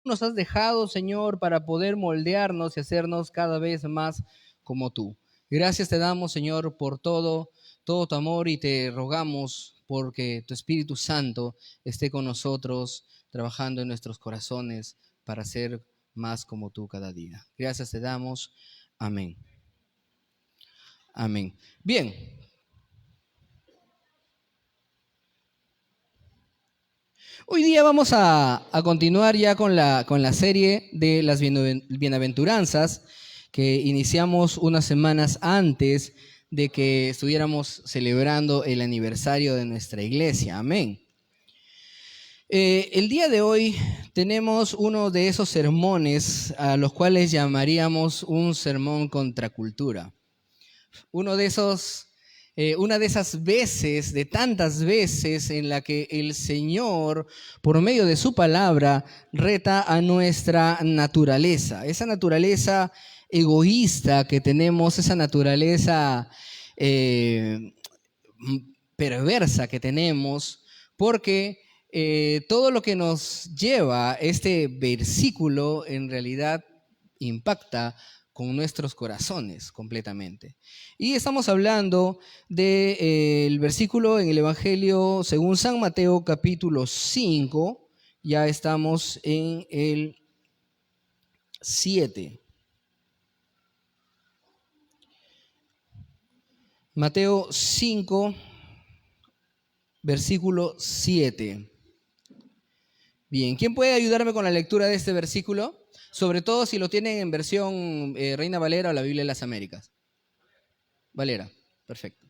nos has dejado, Señor, para poder moldearnos y hacernos cada vez más como tú. Gracias te damos, Señor, por todo tu amor y te rogamos porque tu Espíritu Santo esté con nosotros, trabajando en nuestros corazones para ser más como tú cada día. Gracias te damos. Amén. Amén. Bien. Hoy día vamos a continuar ya con la serie de las bienaventuranzas que iniciamos unas semanas antes de que estuviéramos celebrando el aniversario de nuestra iglesia. Amén. El día de hoy tenemos uno de esos sermones a los cuales llamaríamos un sermón contra cultura. Una de esas veces, de tantas veces en la que el Señor, por medio de su palabra, reta a nuestra naturaleza. Esa naturaleza egoísta que tenemos, esa naturaleza perversa que tenemos, porque todo lo que nos lleva este versículo en realidad impacta con nuestros corazones completamente. Y estamos hablando del versículo en el Evangelio según San Mateo capítulo 5, ya estamos en el 7. Mateo 5, versículo 7. Bien, ¿quién puede ayudarme con la lectura de este versículo? Sobre todo si lo tienen en versión Reina Valera o la Biblia de las Américas. Valera, perfecto.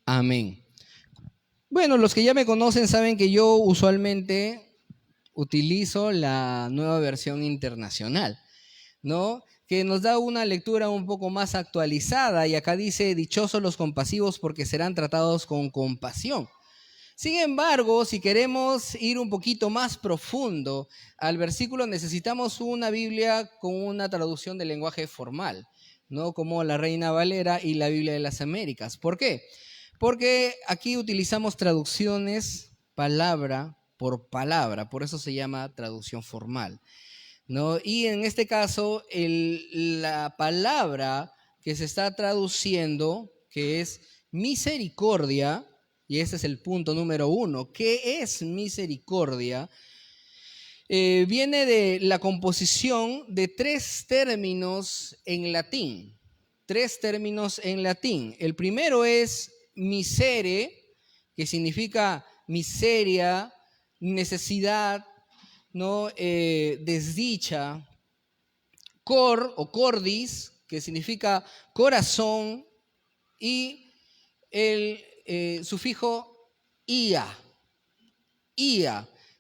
Amén. Bueno, los que ya me conocen saben que yo usualmente utilizo la nueva versión internacional, ¿no? Que nos da una lectura un poco más actualizada y acá dice, dichosos los compasivos porque serán tratados con compasión. Sin embargo, si queremos ir un poquito más profundo al versículo, necesitamos una Biblia con una traducción del lenguaje formal, ¿no? Como la Reina Valera y la Biblia de las Américas. ¿Por qué? Porque aquí utilizamos traducciones palabra por palabra, por eso se llama traducción formal, ¿no? Y en este caso, la palabra que se está traduciendo, que es misericordia, y ese es el punto número 1, ¿qué es misericordia? Viene de la composición de 3 términos en latín. 3 términos en latín. El primero es misere, que significa miseria, necesidad, ¿no? Desdicha. Cor o cordis, que significa corazón, y el sufijo ia,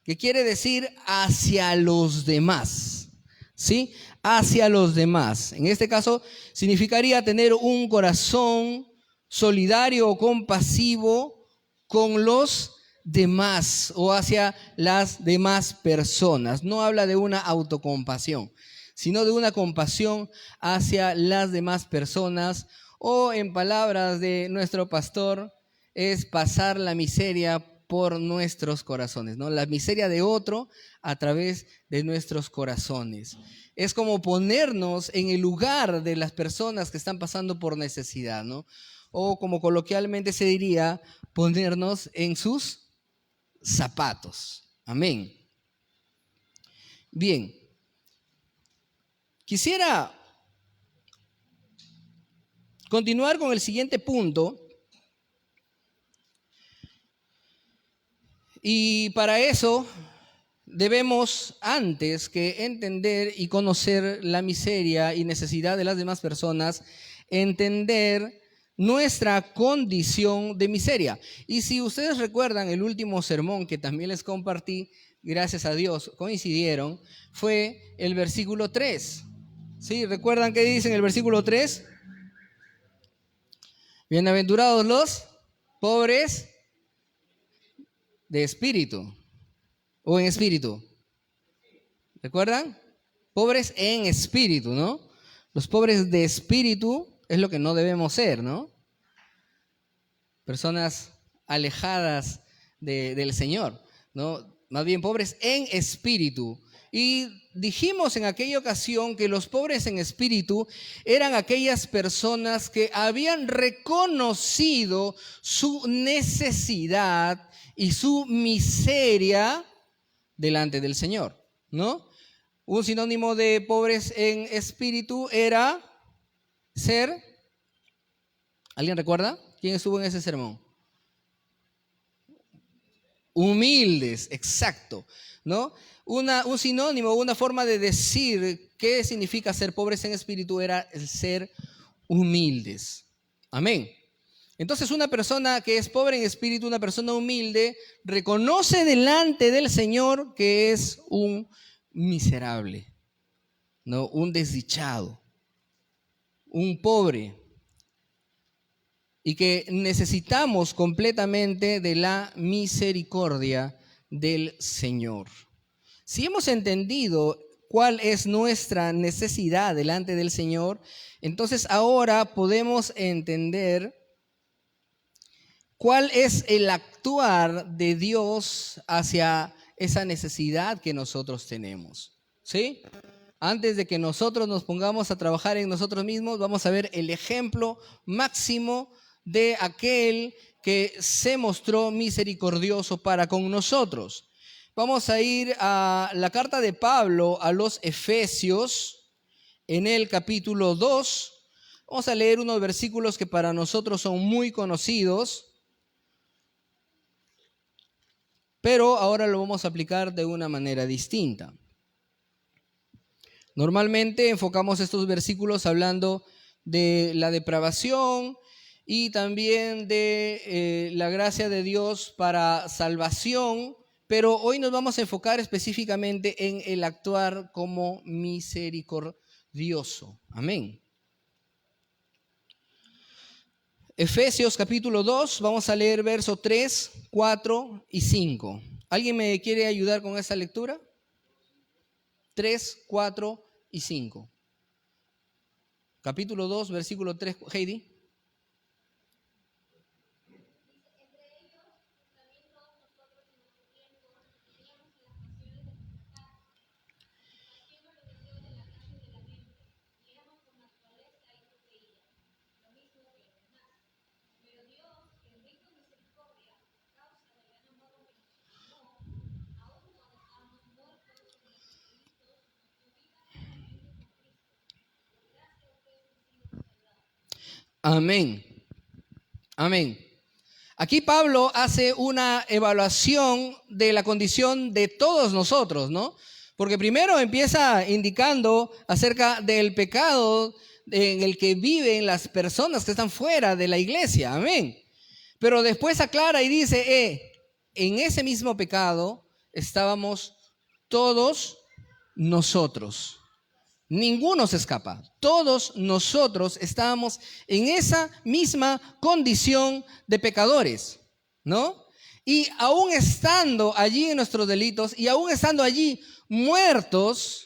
que quiere decir hacia los demás, ¿sí? Hacia los demás. En este caso significaría tener un corazón solidario o compasivo con los demás o hacia las demás personas. No habla de una autocompasión, sino de una compasión hacia las demás personas, o en palabras de nuestro pastor, es pasar la miseria por nuestros corazones, ¿no? La miseria de otro a través de nuestros corazones. Es como ponernos en el lugar de las personas que están pasando por necesidad, ¿no? O como coloquialmente se diría, ponernos en sus zapatos. Amén. Bien. Quisiera continuar con el siguiente punto. Y para eso debemos, antes que entender y conocer la miseria y necesidad de las demás personas, entender nuestra condición de miseria. Y si ustedes recuerdan el último sermón que también les compartí, gracias a Dios coincidieron, fue el versículo 3. ¿Sí? ¿Recuerdan qué dice en el versículo 3? Bienaventurados los pobres de espíritu o en espíritu. ¿Recuerdan? Pobres en espíritu, ¿no? Los pobres de espíritu, es lo que no debemos ser, ¿no? Personas alejadas del Señor, ¿no? Más bien pobres en espíritu. Y dijimos en aquella ocasión que los pobres en espíritu eran aquellas personas que habían reconocido su necesidad y su miseria delante del Señor, ¿no? Un sinónimo de pobres en espíritu era ser, ¿alguien recuerda? ¿Quién estuvo en ese sermón? Humildes, exacto, ¿no? Un sinónimo, una forma de decir qué significa ser pobres en espíritu era el ser humildes. Amén. Entonces una persona que es pobre en espíritu, una persona humilde, reconoce delante del Señor que es un miserable, ¿no? Un desdichado, un pobre, y que necesitamos completamente de la misericordia del Señor. Si hemos entendido cuál es nuestra necesidad delante del Señor, entonces ahora podemos entender cuál es el actuar de Dios hacia esa necesidad que nosotros tenemos, ¿sí? Antes de que nosotros nos pongamos a trabajar en nosotros mismos, vamos a ver el ejemplo máximo de aquel que se mostró misericordioso para con nosotros. Vamos a ir a la carta de Pablo a los Efesios, en el capítulo 2. Vamos a leer unos versículos que para nosotros son muy conocidos, pero ahora lo vamos a aplicar de una manera distinta. Normalmente enfocamos estos versículos hablando de la depravación y también de la gracia de Dios para salvación, pero hoy nos vamos a enfocar específicamente en el actuar como misericordioso. Amén. Efesios capítulo 2, vamos a leer versos 3, 4 y 5. ¿Alguien me quiere ayudar con esa lectura? 3, 4 y 5. Capítulo 2, versículo 3, Heidi. Amén. Amén. Aquí Pablo hace una evaluación de la condición de todos nosotros, ¿no? Porque primero empieza indicando acerca del pecado en el que viven las personas que están fuera de la iglesia. Amén. Pero después aclara y dice, en ese mismo pecado estábamos todos nosotros. Ninguno se escapa. Todos nosotros estábamos en esa misma condición de pecadores, ¿no? Y aún estando allí en nuestros delitos y aún estando allí muertos,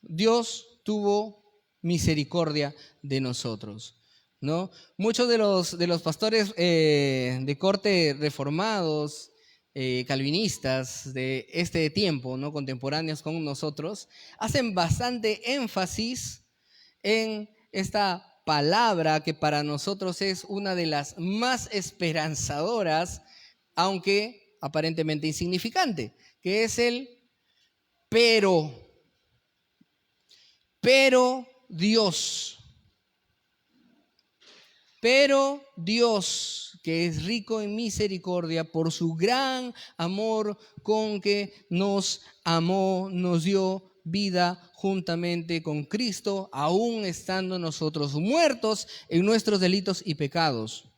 Dios tuvo misericordia de nosotros, ¿no? Muchos de los pastores de corte reformados, calvinistas de este tiempo, ¿no? Contemporáneos con nosotros, hacen bastante énfasis en esta palabra que para nosotros es una de las más esperanzadoras, aunque aparentemente insignificante, que es el pero. Pero Dios, que es rico en misericordia, por su gran amor con que nos amó, nos dio vida juntamente con Cristo, aún estando nosotros muertos en nuestros delitos y pecados.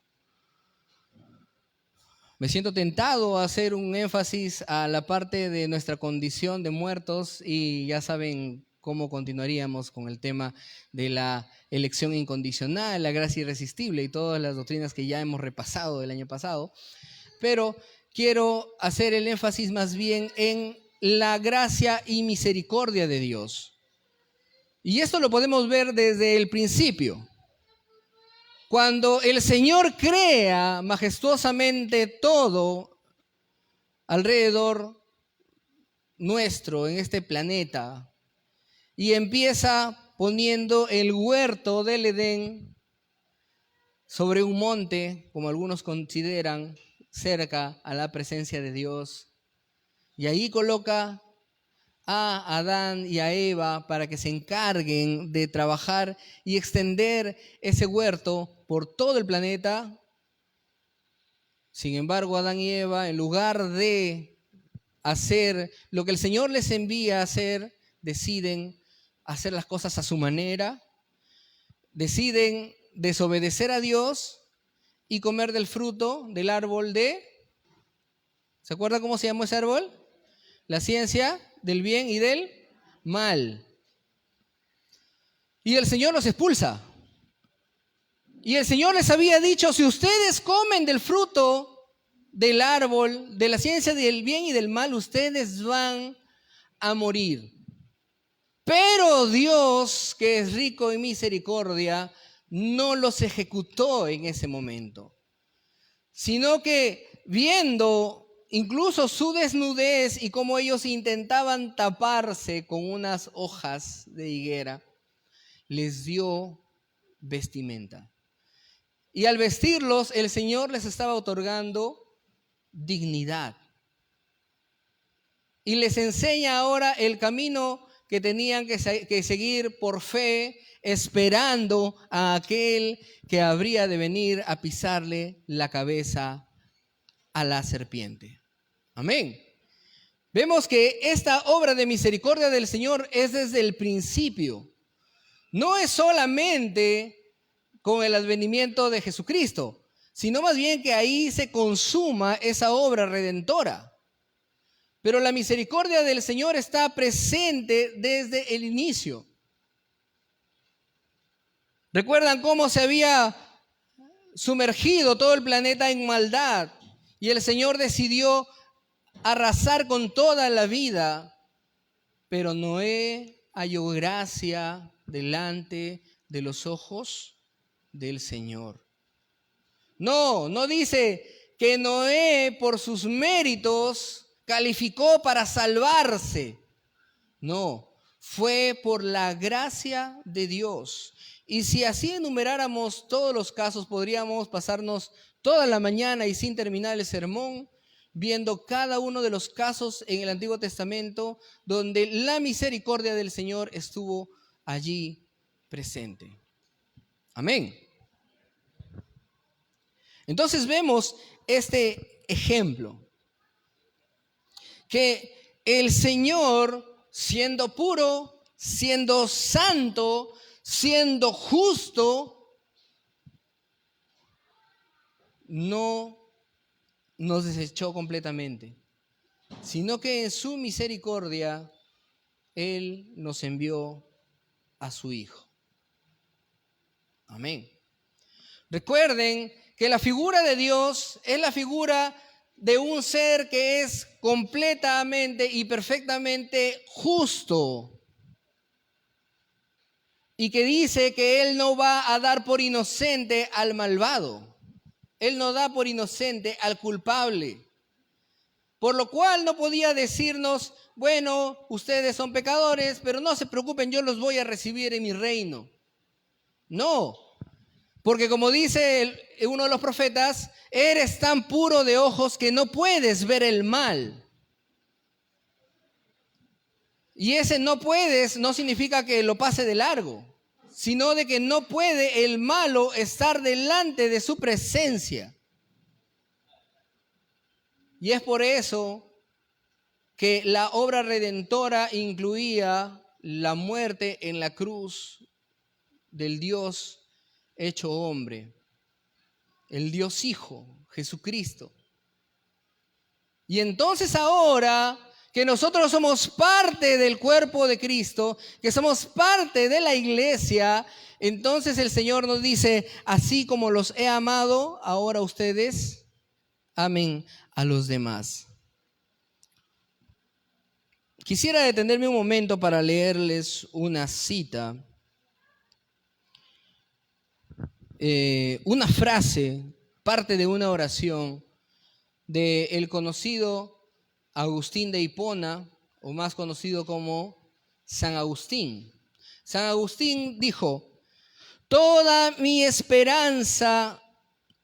Me siento tentado a hacer un énfasis a la parte de nuestra condición de muertos y ya saben cómo continuaríamos con el tema de la elección incondicional, la gracia irresistible y todas las doctrinas que ya hemos repasado del año pasado. Pero quiero hacer el énfasis más bien en la gracia y misericordia de Dios. Y esto lo podemos ver desde el principio. Cuando el Señor crea majestuosamente todo alrededor nuestro, en este planeta, y empieza poniendo el huerto del Edén sobre un monte, como algunos consideran, cerca a la presencia de Dios. Y ahí coloca a Adán y a Eva para que se encarguen de trabajar y extender ese huerto por todo el planeta. Sin embargo, Adán y Eva, en lugar de hacer lo que el Señor les envía a hacer, deciden hacer las cosas a su manera, deciden desobedecer a Dios y comer del fruto del árbol de... ¿Se acuerda cómo se llamó ese árbol? La ciencia del bien y del mal. Y el Señor los expulsa. Y el Señor les había dicho, si ustedes comen del fruto del árbol, de la ciencia del bien y del mal, ustedes van a morir. Pero Dios, que es rico en misericordia, no los ejecutó en ese momento, sino que viendo incluso su desnudez y cómo ellos intentaban taparse con unas hojas de higuera, les dio vestimenta. Y al vestirlos, el Señor les estaba otorgando dignidad. Y les enseña ahora el camino que tenían que seguir por fe, esperando a aquel que habría de venir a pisarle la cabeza a la serpiente. Amén. Vemos que esta obra de misericordia del Señor es desde el principio. No es solamente con el advenimiento de Jesucristo, sino más bien que ahí se consuma esa obra redentora. Pero la misericordia del Señor está presente desde el inicio. ¿Recuerdan cómo se había sumergido todo el planeta en maldad? Y el Señor decidió arrasar con toda la vida. Pero Noé halló gracia delante de los ojos del Señor. No dice que Noé por sus méritos calificó para salvarse. No, fue por la gracia de Dios. Y si así enumeráramos todos los casos, podríamos pasarnos toda la mañana y sin terminar el sermón, viendo cada uno de los casos en el Antiguo Testamento donde la misericordia del Señor estuvo allí presente. Amén. Entonces vemos este ejemplo, que el Señor, siendo puro, siendo santo, siendo justo, no nos desechó completamente, sino que en su misericordia Él nos envió a su Hijo. Amén. Recuerden que la figura de Dios es la figura de un ser que es completamente y perfectamente justo y que dice que Él no va a dar por inocente al malvado. Él no da por inocente al culpable. Por lo cual no podía decirnos, bueno, ustedes son pecadores, pero no se preocupen, yo los voy a recibir en mi reino. No, porque como dice uno de los profetas, eres tan puro de ojos que no puedes ver el mal. Y ese no puedes no significa que lo pase de largo, sino de que no puede el malo estar delante de su presencia. Y es por eso que la obra redentora incluía la muerte en la cruz del Dios hecho hombre, el Dios Hijo, Jesucristo. Y entonces ahora que nosotros somos parte del cuerpo de Cristo, que somos parte de la iglesia, entonces el Señor nos dice, así como los he amado, ahora ustedes amen a los demás. Quisiera detenerme un momento para leerles una cita, una frase, parte de una oración del conocido Agustín de Hipona, o más conocido como San Agustín. San Agustín dijo: toda mi esperanza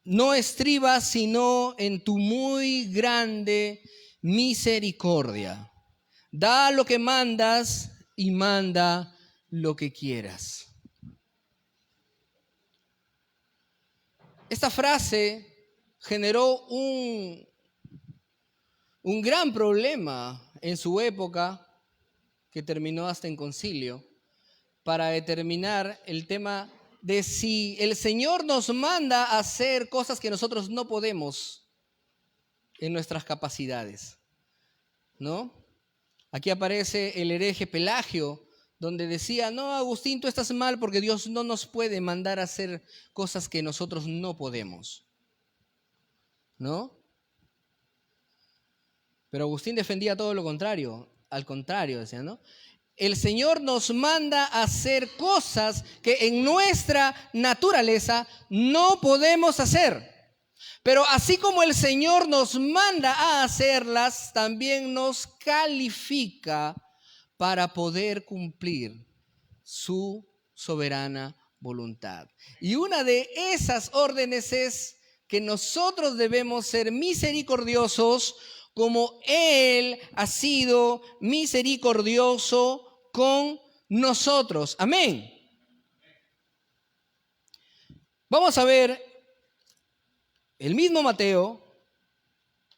no estriba sino en tu muy grande misericordia. Da lo que mandas y manda lo que quieras. Esta frase generó un gran problema en su época, que terminó hasta en concilio, para determinar el tema de si el Señor nos manda a hacer cosas que nosotros no podemos en nuestras capacidades, ¿no? Aquí aparece el hereje Pelagio, donde decía: no, Agustín, tú estás mal porque Dios no nos puede mandar a hacer cosas que nosotros no podemos, ¿no? Pero Agustín defendía todo lo contrario, al contrario, decía, ¿no? El Señor nos manda a hacer cosas que en nuestra naturaleza no podemos hacer. Pero así como el Señor nos manda a hacerlas, también nos califica para poder cumplir su soberana voluntad. Y una de esas órdenes es que nosotros debemos ser misericordiosos como Él ha sido misericordioso con nosotros. Amén. Vamos a ver el mismo Mateo,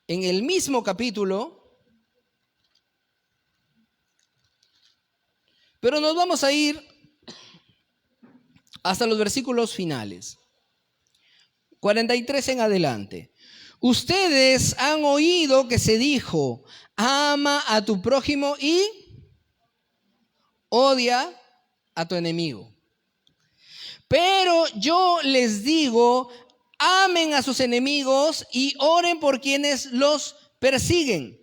en el mismo capítulo, pero nos vamos a ir hasta los versículos finales, 43 en adelante. Ustedes han oído que se dijo: ama a tu prójimo y odia a tu enemigo. Pero yo les digo: amen a sus enemigos y oren por quienes los persiguen,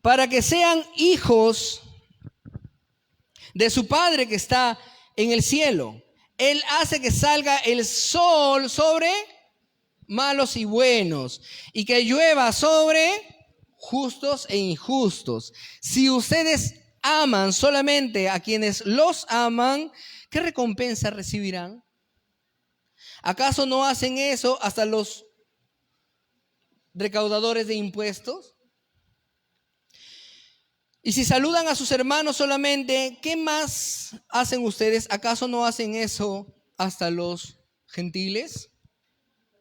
para que sean hijos de su Padre que está en el cielo. Él hace que salga el sol sobre malos y buenos, y que llueva sobre justos e injustos. Si ustedes aman solamente a quienes los aman, ¿qué recompensa recibirán? ¿Acaso no hacen eso hasta los recaudadores de impuestos? Y si saludan a sus hermanos solamente, ¿qué más hacen ustedes? ¿Acaso no hacen eso hasta los gentiles?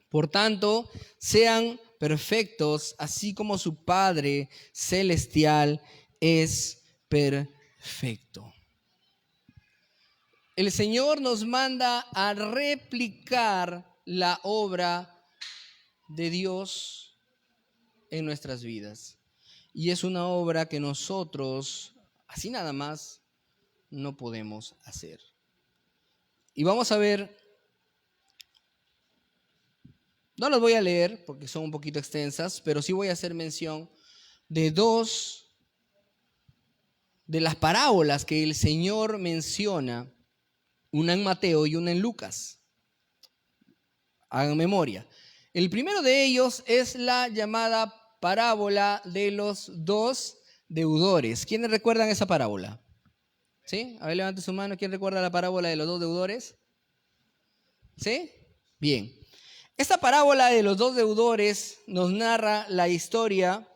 Por tanto, sean perfectos, así como su Padre celestial es perfecto. El Señor nos manda a replicar la obra de Dios en nuestras vidas. Y es una obra que nosotros, así nada más, no podemos hacer. Y vamos a ver, no las voy a leer porque son un poquito extensas, pero sí voy a hacer mención de dos de las parábolas que el Señor menciona, una en Mateo y una en Lucas. Hagan memoria. El primero de ellos es la llamada parábola de los dos deudores. ¿Quiénes recuerdan esa parábola? ¿Sí? A ver, levante su mano. ¿Quién recuerda la parábola de los dos deudores? ¿Sí? Bien. Esta parábola de los dos deudores nos narra la historia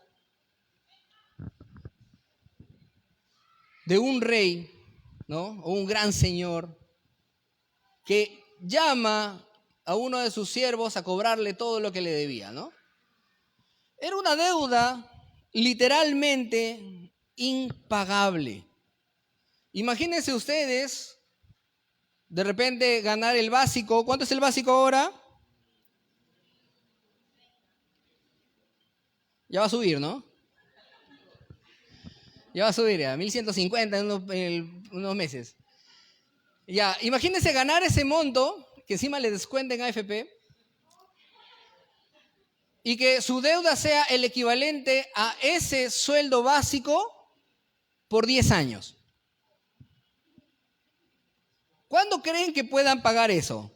de un rey, ¿no? O un gran señor que llama a uno de sus siervos a cobrarle todo lo que le debía, ¿no? Era una deuda literalmente impagable. Imagínense ustedes de repente ganar el básico. ¿Cuánto es el básico ahora? Ya va a subir, ¿no? Ya va a subir a 1.150 en unos meses. Ya, imagínense ganar ese monto, que encima le descuenten a AFP, y que su deuda sea el equivalente a ese sueldo básico por 10 años. ¿Cuándo creen que puedan pagar eso?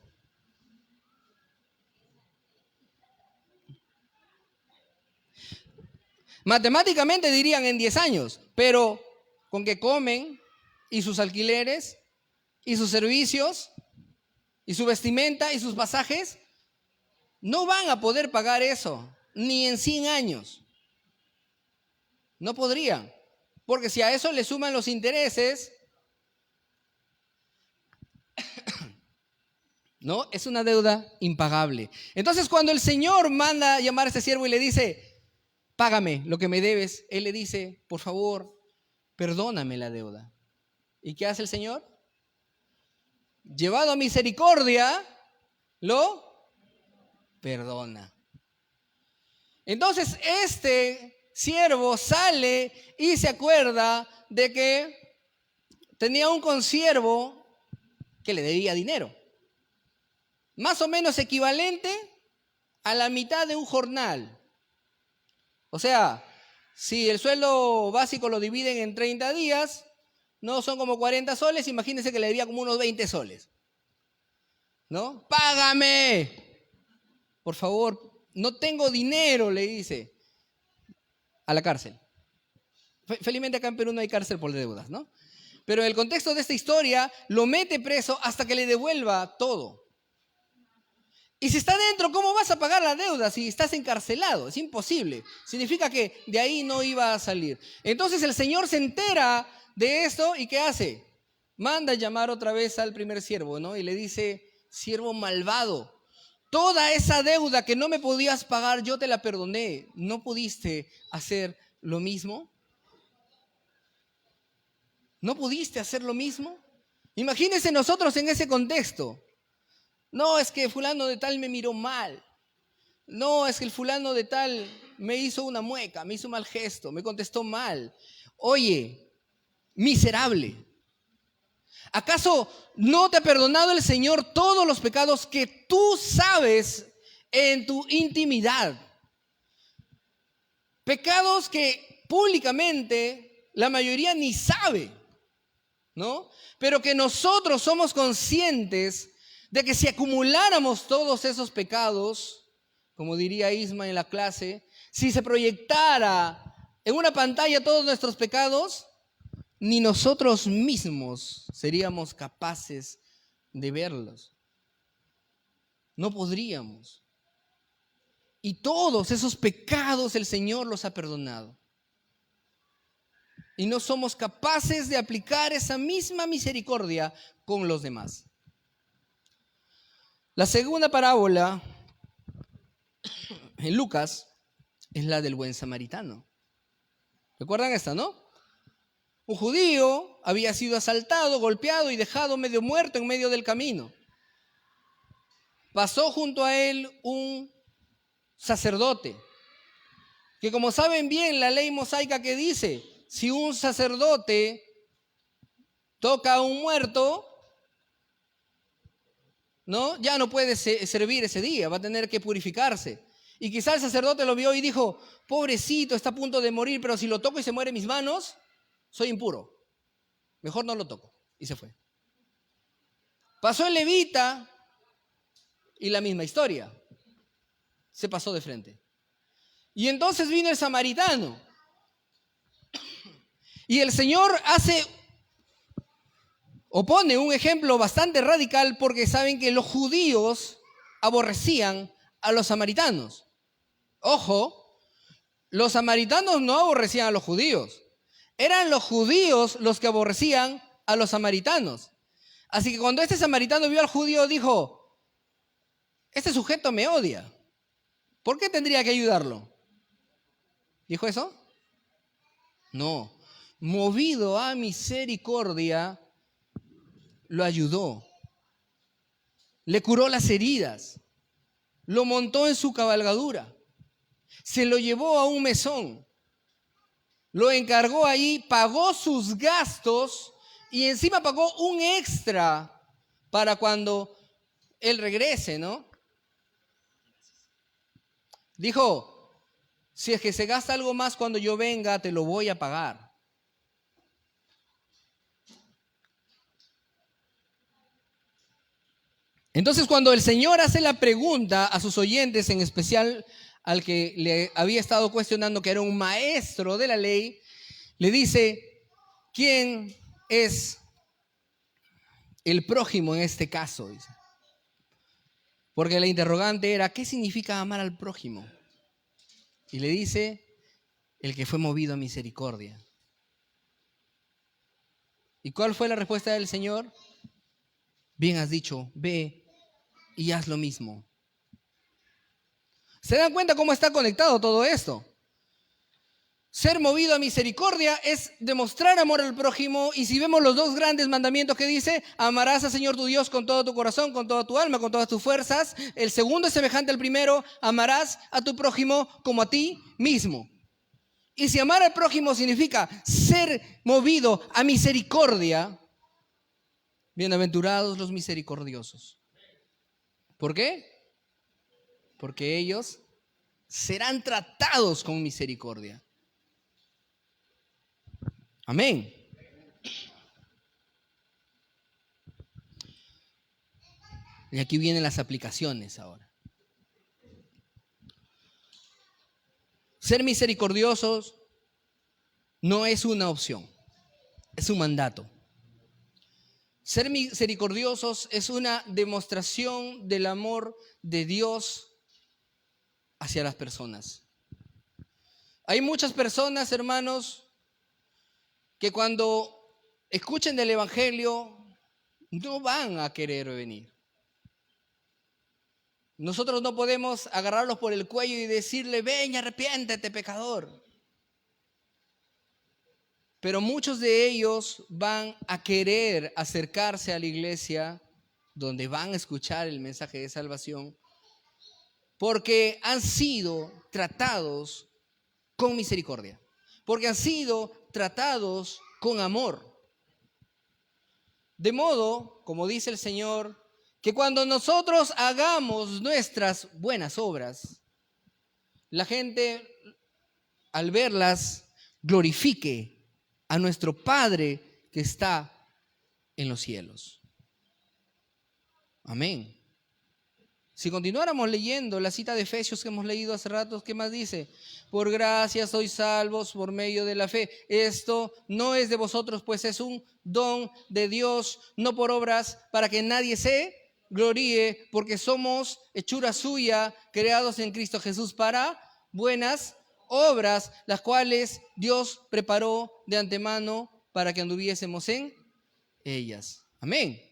Matemáticamente dirían en 10 años, pero con que comen y sus alquileres y sus servicios y su vestimenta y sus pasajes, no van a poder pagar eso, ni en 100 años. No podrían, porque si a eso le suman los intereses, ¿no? Es una deuda impagable. Entonces, cuando el Señor manda a llamar a este siervo y le dice, págame lo que me debes, él le dice, por favor, perdóname la deuda. ¿Y qué hace el Señor? Llevado a misericordia, lo perdona. Entonces, este siervo sale y se acuerda de que tenía un consiervo que le debía dinero, más o menos equivalente a la mitad de un jornal. O sea, si el sueldo básico lo dividen en 30 días, no son como 40 soles, imagínense que le debía como unos 20 soles. ¿No? ¡Págame! Por favor, no tengo dinero, le dice. A la cárcel. Felizmente acá en Perú no hay cárcel por deudas, ¿no? Pero en el contexto de esta historia, lo mete preso hasta que le devuelva todo. Y si está dentro, ¿cómo vas a pagar la deuda si estás encarcelado? Es imposible. Significa que de ahí no iba a salir. Entonces el Señor se entera de esto y ¿qué hace? Manda a llamar otra vez al primer siervo, ¿no? Y le dice, siervo malvado, toda esa deuda que no me podías pagar, yo te la perdoné. ¿No pudiste hacer lo mismo? ¿No pudiste hacer lo mismo? Imagínense nosotros en ese contexto. No, es que fulano de tal me miró mal. No, es que el fulano de tal me hizo una mueca, me hizo un mal gesto, me contestó mal. Oye, miserable, ¿acaso no te ha perdonado el Señor todos los pecados que tú sabes en tu intimidad? Pecados que públicamente la mayoría ni sabe, ¿no? Pero que nosotros somos conscientes de que si acumuláramos todos esos pecados, como diría Isma en la clase, si se proyectara en una pantalla todos nuestros pecados, ni nosotros mismos seríamos capaces de verlos. No podríamos. Y todos esos pecados el Señor los ha perdonado. Y no somos capaces de aplicar esa misma misericordia con los demás. La segunda parábola en Lucas es la del buen samaritano. ¿Recuerdan esta, no? Un judío había sido asaltado, golpeado y dejado medio muerto en medio del camino. Pasó junto a él un sacerdote, que como saben bien la ley mosaica que dice, si un sacerdote toca a un muerto, ¿no? Ya no puede servir ese día, va a tener que purificarse. Y quizá el sacerdote lo vio y dijo, pobrecito, está a punto de morir, pero si lo toco y se muere en mis manos, soy impuro. Mejor no lo toco. Y se fue. Pasó el levita y la misma historia. Se pasó de frente. Y entonces vino el samaritano. Y el Señor pone un ejemplo bastante radical porque saben que los judíos aborrecían a los samaritanos. Ojo, los samaritanos no aborrecían a los judíos. Eran los judíos los que aborrecían a los samaritanos. Así que cuando este samaritano vio al judío, dijo, este sujeto me odia. ¿Por qué tendría que ayudarlo? ¿Dijo eso? No. Movido a misericordia, lo ayudó. Le curó las heridas. Lo montó en su cabalgadura. Se lo llevó a un mesón. Lo encargó ahí, pagó sus gastos y encima pagó un extra para cuando él regrese, ¿no? Dijo, si es que se gasta algo más cuando yo venga, te lo voy a pagar. Entonces, cuando el Señor hace la pregunta a sus oyentes, en especial al que le había estado cuestionando, que era un maestro de la ley, le dice, ¿quién es el prójimo en este caso? Dice. Porque la interrogante era, ¿qué significa amar al prójimo? Y le dice, el que fue movido a misericordia. ¿Y cuál fue la respuesta del Señor? Bien has dicho, ve y haz lo mismo. ¿Se dan cuenta cómo está conectado todo esto? Ser movido a misericordia es demostrar amor al prójimo, y si vemos los dos grandes mandamientos que dice, amarás al Señor tu Dios con todo tu corazón, con toda tu alma, con todas tus fuerzas. El segundo es semejante al primero, amarás a tu prójimo como a ti mismo. Y si amar al prójimo significa ser movido a misericordia, bienaventurados los misericordiosos. ¿Por qué? Porque ellos serán tratados con misericordia. Amén. Y aquí vienen las aplicaciones ahora. Ser misericordiosos no es una opción, es un mandato. Ser misericordiosos es una demostración del amor de Dios hacia las personas. Hay muchas personas, hermanos, que cuando escuchen del Evangelio no van a querer venir. Nosotros no podemos agarrarlos por el cuello y decirle, ven y arrepiéntete, pecador. Pero muchos de ellos van a querer acercarse a la iglesia donde van a escuchar el mensaje de salvación porque han sido tratados con misericordia, porque han sido tratados con amor. De modo, como dice el Señor, que cuando nosotros hagamos nuestras buenas obras, la gente al verlas glorifique a nuestro Padre que está en los cielos. Amén. Si continuáramos leyendo la cita de Efesios que hemos leído hace rato, ¿qué más dice? Por gracia sois salvos por medio de la fe. Esto no es de vosotros, pues es un don de Dios, no por obras, para que nadie se gloríe, porque somos hechura suya, creados en Cristo Jesús para buenas obras, las cuales Dios preparó de antemano para que anduviésemos en ellas. Amén.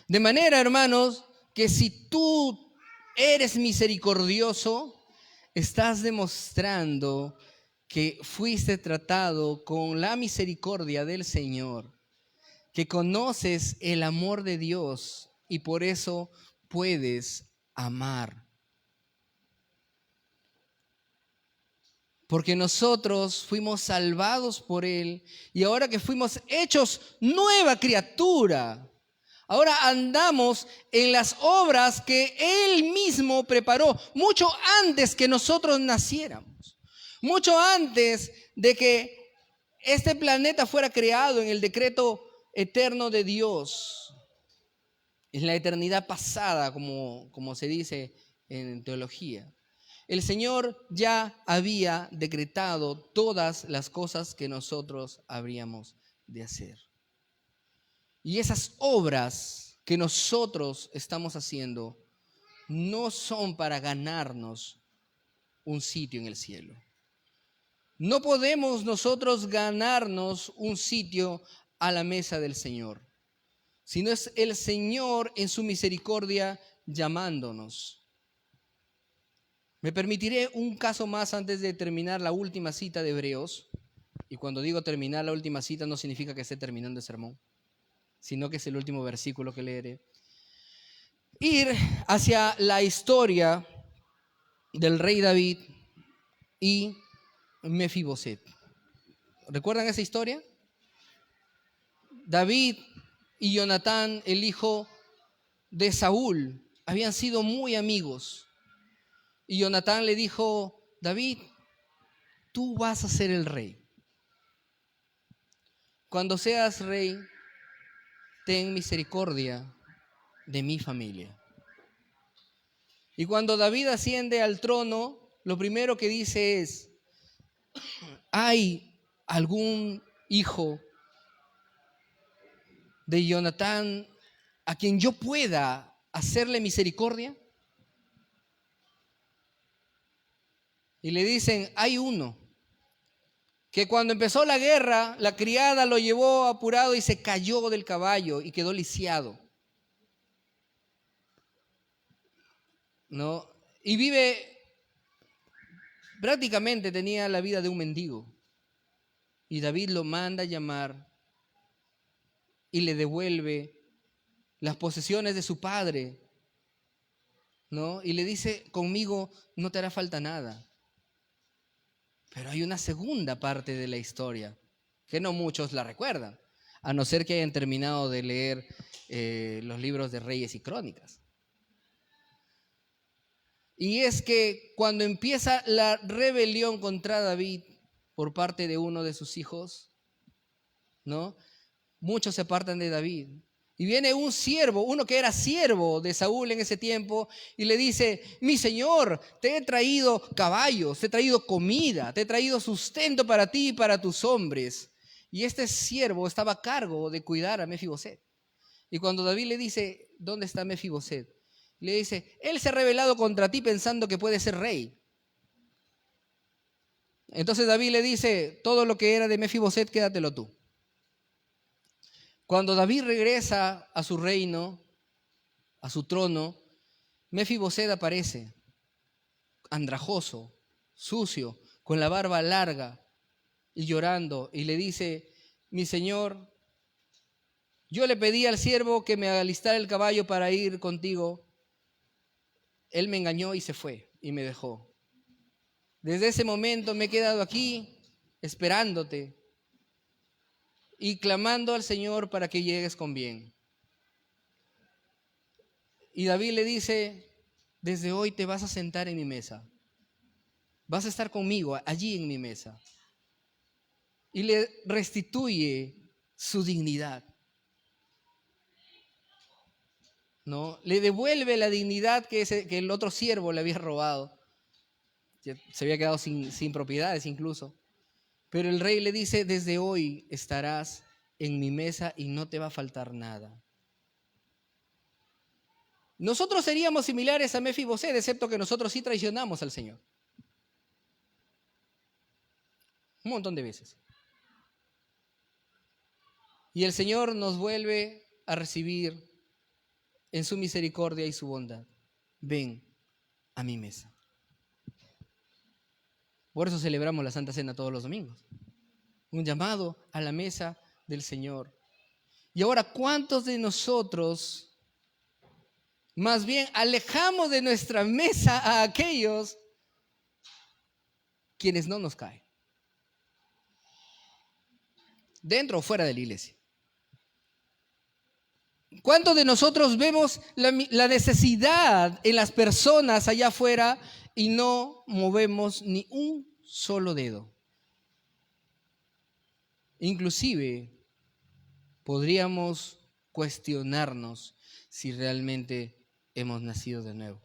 De manera, hermanos, que si tú eres misericordioso, estás demostrando que fuiste tratado con la misericordia del Señor, que conoces el amor de Dios y por eso puedes amar. Porque nosotros fuimos salvados por Él y ahora que fuimos hechos nueva criatura, ahora andamos en las obras que Él mismo preparó mucho antes que nosotros naciéramos, mucho antes de que este planeta fuera creado en el decreto eterno de Dios, en la eternidad pasada, como se dice en teología. El Señor ya había decretado todas las cosas que nosotros habríamos de hacer. Y esas obras que nosotros estamos haciendo no son para ganarnos un sitio en el cielo. No podemos nosotros ganarnos un sitio a la mesa del Señor, sino es el Señor en su misericordia llamándonos. Me permitiré un caso más antes de terminar la última cita de Hebreos. Y cuando digo terminar la última cita no significa que esté terminando el sermón, sino que es el último versículo que leeré. Ir hacia la historia del rey David y Mefiboset. ¿Recuerdan esa historia? David y Jonatán, el hijo de Saúl, habían sido muy amigos. Y Jonatán le dijo, David, tú vas a ser el rey. Cuando seas rey, ten misericordia de mi familia. Y cuando David asciende al trono, lo primero que dice es, ¿hay algún hijo de Jonatán a quien yo pueda hacerle misericordia? Y le dicen, hay uno, que cuando empezó la guerra, la criada lo llevó apurado y se cayó del caballo y quedó lisiado, ¿no? Y prácticamente tenía la vida de un mendigo. Y David lo manda a llamar y le devuelve las posesiones de su padre, ¿no? Y le dice, conmigo no te hará falta nada. Pero hay una segunda parte de la historia que no muchos la recuerdan, a no ser que hayan terminado de leer los libros de Reyes y Crónicas. Y es que cuando empieza la rebelión contra David por parte de uno de sus hijos, ¿no? Muchos se apartan de David. Y viene un siervo, uno que era siervo de Saúl en ese tiempo, y le dice, mi señor, te he traído caballos, te he traído comida, te he traído sustento para ti y para tus hombres. Y este siervo estaba a cargo de cuidar a Mefiboset. Y cuando David le dice, ¿dónde está Mefiboset? Le dice, él se ha rebelado contra ti pensando que puede ser rey. Entonces David le dice, todo lo que era de Mefiboset, quédatelo tú. Cuando David regresa a su reino, a su trono, Mefiboset aparece, andrajoso, sucio, con la barba larga y llorando, y le dice, mi señor, yo le pedí al siervo que me alistara el caballo para ir contigo. Él me engañó y se fue y me dejó. Desde ese momento me he quedado aquí esperándote y clamando al Señor para que llegues con bien. Y David le dice, desde hoy te vas a sentar en mi mesa. Vas a estar conmigo allí en mi mesa. Y le restituye su dignidad, ¿no? Le devuelve la dignidad que el otro siervo le había robado. Se había quedado sin propiedades incluso. Pero el rey le dice, desde hoy estarás en mi mesa y no te va a faltar nada. Nosotros seríamos similares a Mefiboset, excepto que nosotros sí traicionamos al Señor. Un montón de veces. Y el Señor nos vuelve a recibir en su misericordia y su bondad. Ven a mi mesa. Por eso celebramos la Santa Cena todos los domingos. Un llamado a la mesa del Señor. Y ahora, ¿cuántos de nosotros más bien alejamos de nuestra mesa a aquellos quienes no nos caen? Dentro o fuera de la iglesia. ¿Cuántos de nosotros vemos la necesidad en las personas allá afuera y no movemos ni un solo dedo? Inclusive podríamos cuestionarnos si realmente hemos nacido de nuevo.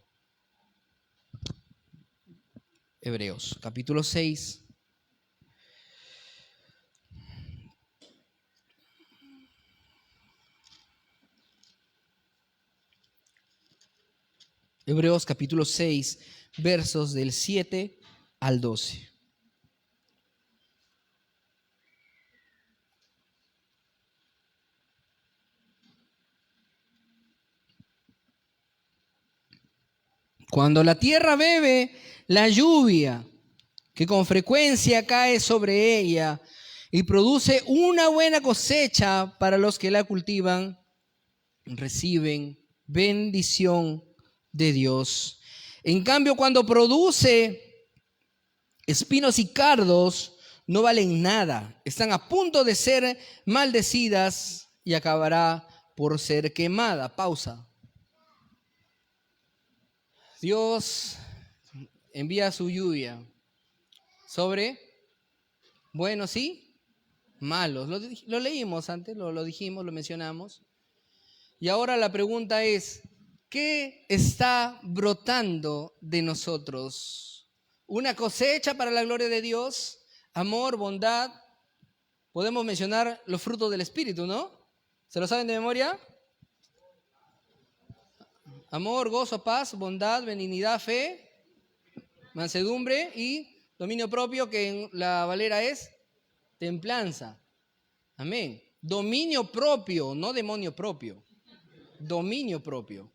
Hebreos, capítulo 6. Hebreos capítulo 6, versos del 7 al 12. Cuando la tierra bebe la lluvia que con frecuencia cae sobre ella y produce una buena cosecha para los que la cultivan, reciben bendición de Dios. En cambio, cuando produce espinos y cardos, no valen nada. Están a punto de ser maldecidas y acabará por ser quemada. Pausa. Dios envía su lluvia sobre buenos y malos. Lo leímos antes, lo dijimos, lo mencionamos. Y ahora la pregunta es, ¿qué está brotando de nosotros? ¿Una cosecha para la gloria de Dios? ¿Amor, bondad? Podemos mencionar los frutos del Espíritu, ¿no? ¿Se lo saben de memoria? Amor, gozo, paz, bondad, benignidad, fe, mansedumbre y dominio propio, que en la Valera es templanza. Amén. Dominio propio, no demonio propio. Dominio propio.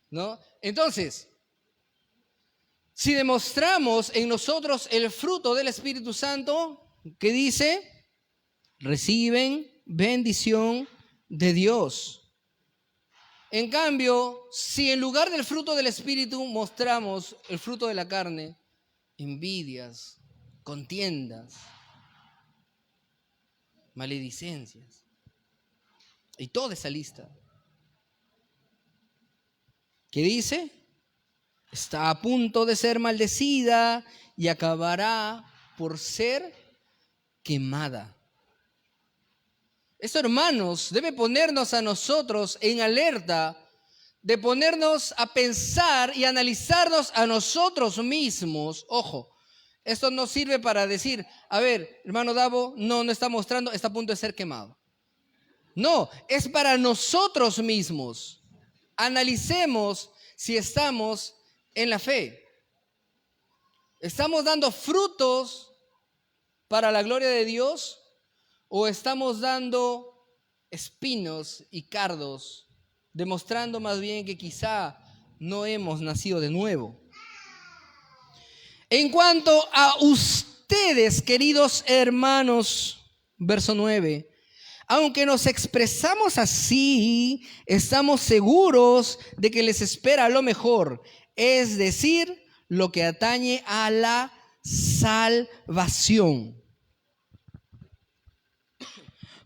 ¿No? Entonces, si demostramos en nosotros el fruto del Espíritu Santo, ¿qué dice? Reciben bendición de Dios. En cambio, si en lugar del fruto del Espíritu mostramos el fruto de la carne, envidias, contiendas, maledicencias y toda esa lista, ¿qué dice? Está a punto de ser maldecida y acabará por ser quemada. Esto, hermanos, debe ponernos a nosotros en alerta, de ponernos a pensar y analizarnos a nosotros mismos. Ojo, esto no sirve para decir, a ver, hermano Davo, no está mostrando, está a punto de ser quemado. No, es para nosotros mismos. Analicemos si estamos en la fe. ¿Estamos dando frutos para la gloria de Dios o estamos dando espinos y cardos, demostrando más bien que quizá no hemos nacido de nuevo? En cuanto a ustedes, queridos hermanos, verso 9, aunque nos expresamos así, estamos seguros de que les espera lo mejor, es decir, lo que atañe a la salvación.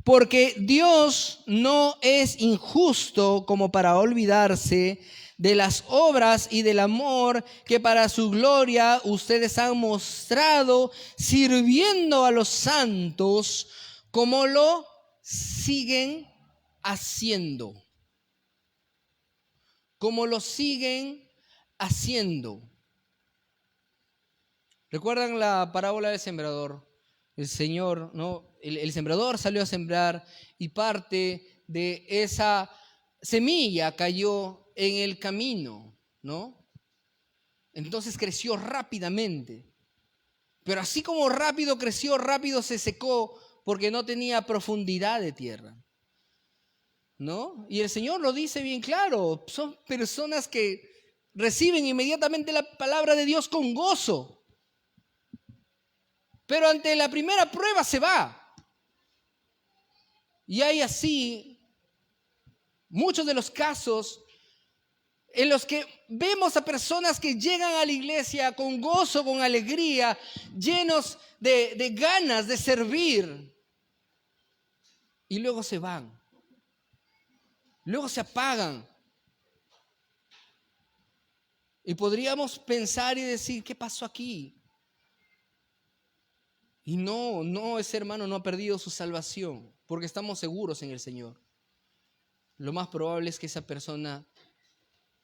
Porque Dios no es injusto como para olvidarse de las obras y del amor que para su gloria ustedes han mostrado sirviendo a los santos como lo siguen haciendo. Como lo siguen haciendo. ¿Recuerdan la parábola del sembrador? El Señor, ¿no? El sembrador salió a sembrar y parte de esa semilla cayó en el camino, ¿no? Entonces creció rápidamente. Pero así como rápido creció, rápido se secó porque no tenía profundidad de tierra, ¿no? Y el Señor lo dice bien claro, son personas que reciben inmediatamente la palabra de Dios con gozo, pero ante la primera prueba se va. Y hay así muchos de los casos en los que vemos a personas que llegan a la iglesia con gozo, con alegría, llenos de ganas de servir, y luego se van, luego se apagan. Y podríamos pensar y decir, ¿qué pasó aquí? Y no, ese hermano no ha perdido su salvación, porque estamos seguros en el Señor. Lo más probable es que esa persona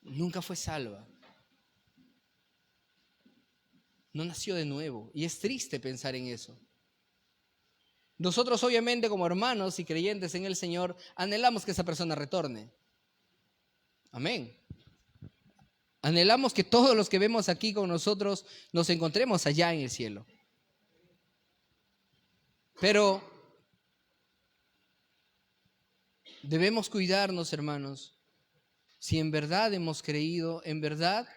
nunca fue salva. No nació de nuevo. Y es triste pensar en eso. Nosotros, obviamente, como hermanos y creyentes en el Señor, anhelamos que esa persona retorne. Amén. Anhelamos que todos los que vemos aquí con nosotros nos encontremos allá en el cielo. Pero debemos cuidarnos, hermanos. Si en verdad hemos creído, en verdad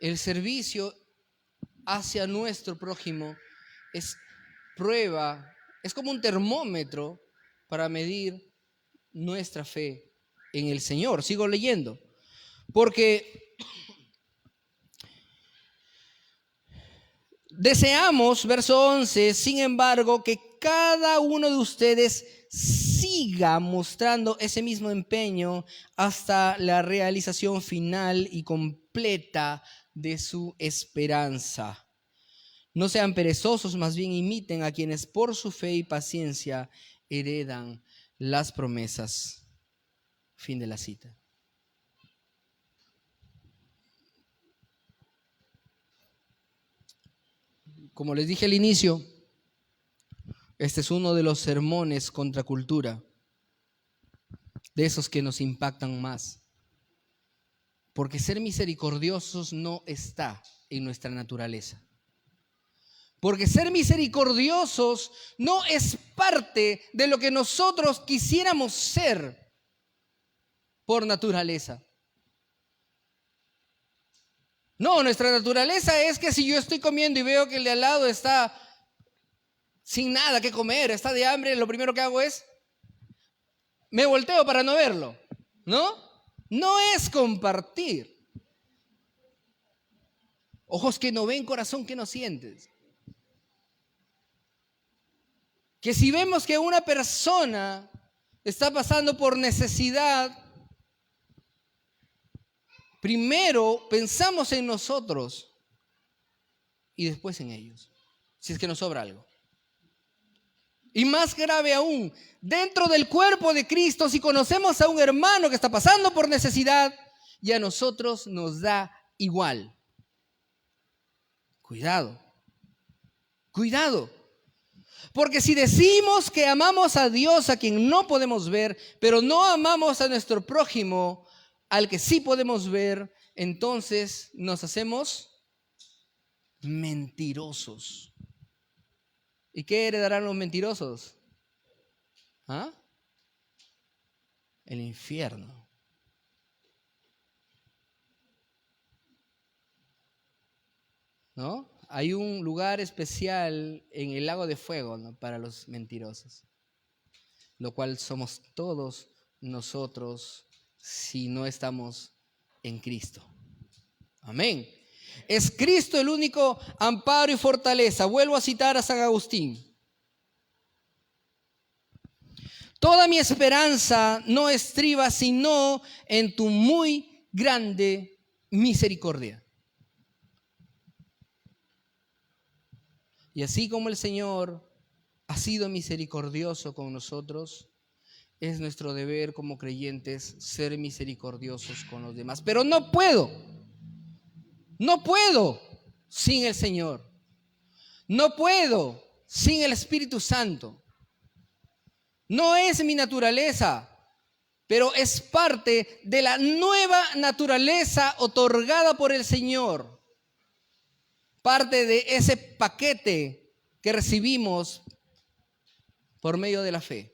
el servicio hacia nuestro prójimo es prueba, es como un termómetro para medir nuestra fe en el Señor. Sigo leyendo. Porque deseamos, verso 11, sin embargo, que cada uno de ustedes siga mostrando ese mismo empeño hasta la realización final y completa de su esperanza. No sean perezosos, más bien imiten a quienes por su fe y paciencia heredan las promesas. Fin de la cita. Como les dije al inicio, este es uno de los sermones contra cultura, de esos que nos impactan más. Porque ser misericordiosos no está en nuestra naturaleza. Porque ser misericordiosos no es parte de lo que nosotros quisiéramos ser por naturaleza. No, nuestra naturaleza es que si yo estoy comiendo y veo que el de al lado está sin nada que comer, está de hambre, lo primero que hago es, me volteo para no verlo, ¿no? No es compartir. Ojos que no ven, corazón que no sientes. Que si vemos que una persona está pasando por necesidad, primero pensamos en nosotros y después en ellos, si es que nos sobra algo. Y más grave aún, dentro del cuerpo de Cristo, si conocemos a un hermano que está pasando por necesidad y a nosotros nos da igual. Cuidado, cuidado. Porque si decimos que amamos a Dios a quien no podemos ver, pero no amamos a nuestro prójimo al que sí podemos ver, entonces nos hacemos mentirosos. ¿Y qué heredarán los mentirosos? ¿Ah? El infierno. ¿No? Hay un lugar especial en el lago de fuego, ¿no?, para los mentirosos, lo cual somos todos nosotros si no estamos en Cristo. Amén. Es Cristo el único amparo y fortaleza. Vuelvo a citar a San Agustín. Toda mi esperanza no estriba sino en tu muy grande misericordia. Y así como el Señor ha sido misericordioso con nosotros, es nuestro deber como creyentes ser misericordiosos con los demás. Pero no puedo sin el Señor. No puedo sin el Espíritu Santo. No es mi naturaleza, pero es parte de la nueva naturaleza otorgada por el Señor. Parte de ese paquete que recibimos por medio de la fe.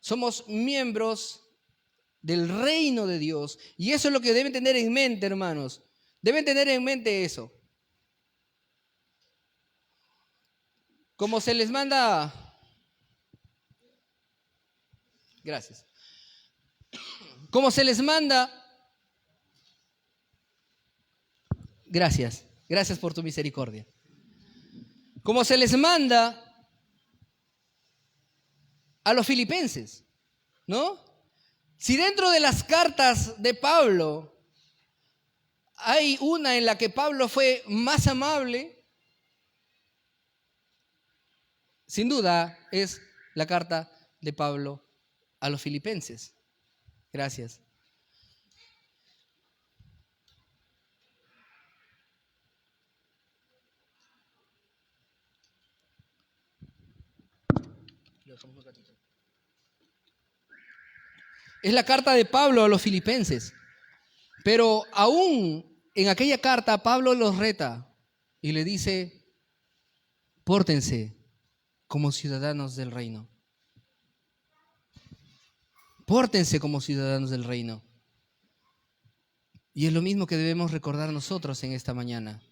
Somos miembros del reino de Dios y eso es lo que deben tener en mente, hermanos. Deben tener en mente eso. Como se les manda... Gracias. Como se les manda... Gracias. Gracias por tu misericordia. Como se les manda a los filipenses, ¿no? Si dentro de las cartas de Pablo hay una en la que Pablo fue más amable, sin duda es la carta de Pablo a los filipenses. Gracias. Es la carta de Pablo a los filipenses. Pero aún en aquella carta Pablo los reta y le dice, pórtense como ciudadanos del reino. Pórtense como ciudadanos del reino. Y es lo mismo que debemos recordar nosotros en esta mañana.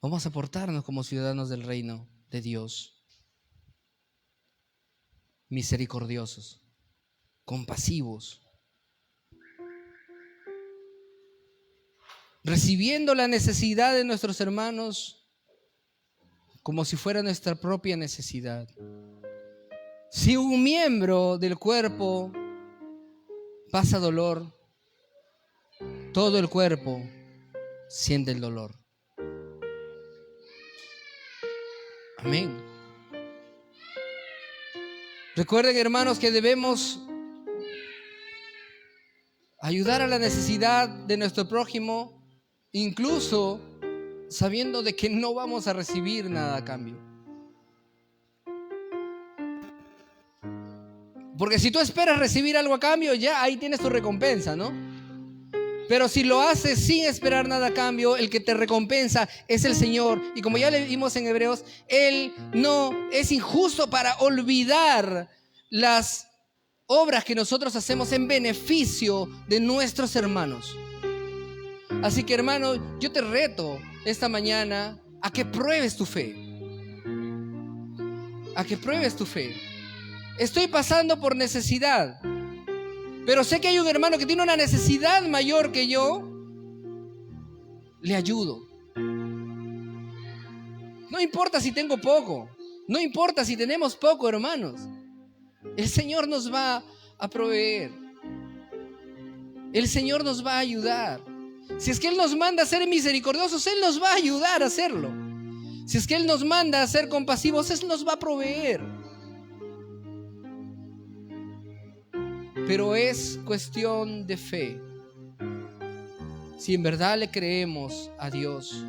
Vamos a portarnos como ciudadanos del reino de Dios. Misericordiosos, compasivos, recibiendo la necesidad de nuestros hermanos como si fuera nuestra propia necesidad. Si un miembro del cuerpo pasa dolor, todo el cuerpo siente el dolor. Amén. Recuerden, hermanos, que debemos ayudar a la necesidad de nuestro prójimo, incluso sabiendo de que no vamos a recibir nada a cambio. Porque si tú esperas recibir algo a cambio, ya ahí tienes tu recompensa, ¿no? Pero si lo haces sin esperar nada a cambio, el que te recompensa es el Señor. Y como ya leímos en Hebreos, Él no es injusto para olvidar las obras que nosotros hacemos en beneficio de nuestros hermanos. Así que, hermano, yo te reto esta mañana a que pruebes tu fe. A que pruebes tu fe. Estoy pasando por necesidad, pero sé que hay un hermano que tiene una necesidad mayor que yo. Le ayudo. No importa si tengo poco, no importa si tenemos poco, hermanos. El Señor nos va a proveer. El Señor nos va a ayudar. Si es que Él nos manda a ser misericordiosos, Él nos va a ayudar a hacerlo. Si es que Él nos manda a ser compasivos, Él nos va a proveer. Pero es cuestión de fe. Si en verdad le creemos a Dios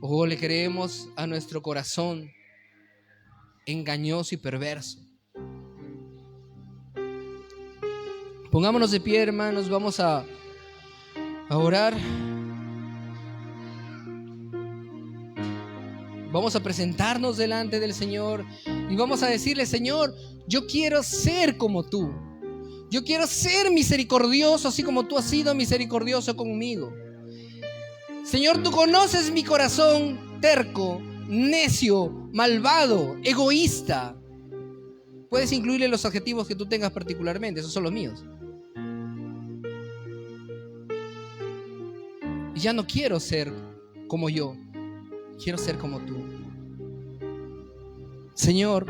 o le creemos a nuestro corazón engañoso y perverso. Pongámonos de pie, hermanos, vamos a orar. Vamos a presentarnos delante del Señor y vamos a decirle: Señor, yo quiero ser como tú. Yo quiero ser misericordioso, así como tú has sido misericordioso conmigo. Señor, tú conoces mi corazón terco, necio, malvado, egoísta. Puedes incluirle los adjetivos que tú tengas particularmente, esos son los míos. Y ya no quiero ser como yo. Quiero ser como tú. Señor,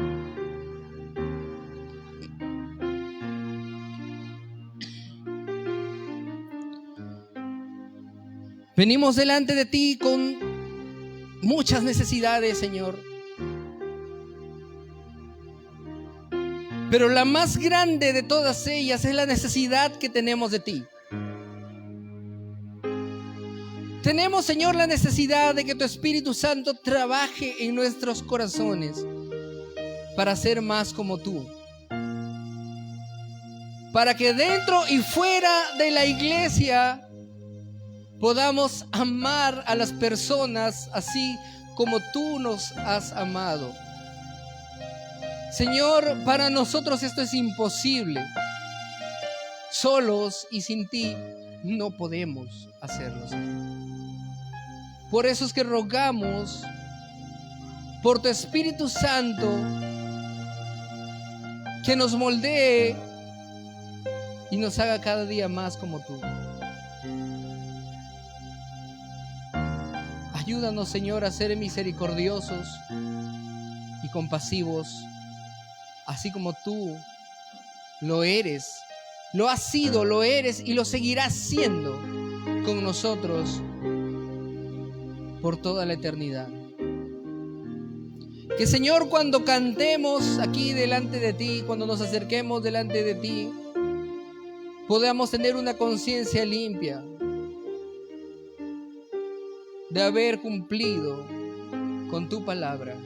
venimos delante de ti con muchas necesidades, Señor. Pero la más grande de todas ellas es la necesidad que tenemos de ti. Tenemos, Señor, la necesidad de que tu Espíritu Santo trabaje en nuestros corazones para ser más como tú. Para que dentro y fuera de la iglesia podamos amar a las personas así como tú nos has amado. Señor, para nosotros esto es imposible. Solos y sin ti no podemos hacerlo, Señor. Por eso es que rogamos por tu Espíritu Santo que nos moldee y nos haga cada día más como tú. Ayúdanos, Señor, a ser misericordiosos y compasivos, así como tú lo eres, lo has sido, lo eres y lo seguirás siendo con nosotros por toda la eternidad. Que, Señor, cuando cantemos aquí delante de ti, cuando nos acerquemos delante de ti, podamos tener una conciencia limpia de haber cumplido con tu palabra.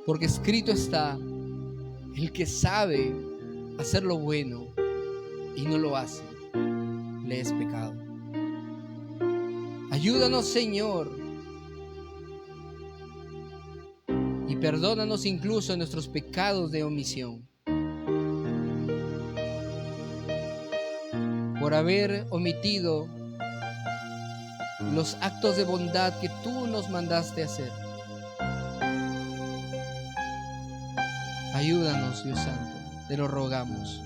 Porque escrito está: el que sabe hacer lo bueno y no lo hace, le es pecado. Ayúdanos, Señor, y perdónanos incluso nuestros pecados de omisión, por haber omitido los actos de bondad que tú nos mandaste hacer. Ayúdanos, Dios Santo, te lo rogamos.